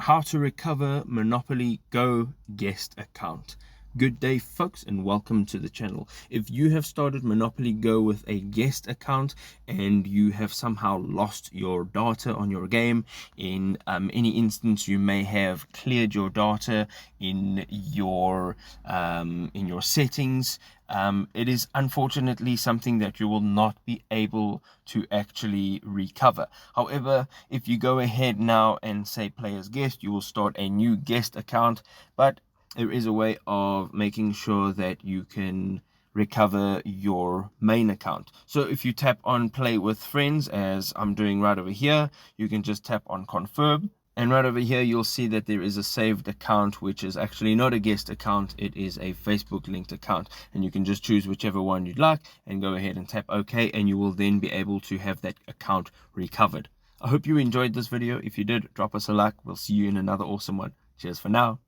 how to recover Monopoly Go guest account. Good day folks, and welcome to the channel. If you have started Monopoly Go with a guest account and you have somehow lost your data on your game, in any instance you may have cleared your data in your settings, it is unfortunately something that you will not be able to actually recover. However, if you go ahead now and say play as guest, you will start a new guest account, but there is a way of making sure that you can recover your main account. So if you tap on play with friends, as I'm doing right over here, you can just tap on confirm. And right over here, you'll see that there is a saved account, which is actually not a guest account. It is a Facebook linked account. And you can just choose whichever one you'd like and go ahead and tap OK. And you will then be able to have that account recovered. I hope you enjoyed this video. If you did, drop us a like. We'll see you in another awesome one. Cheers for now.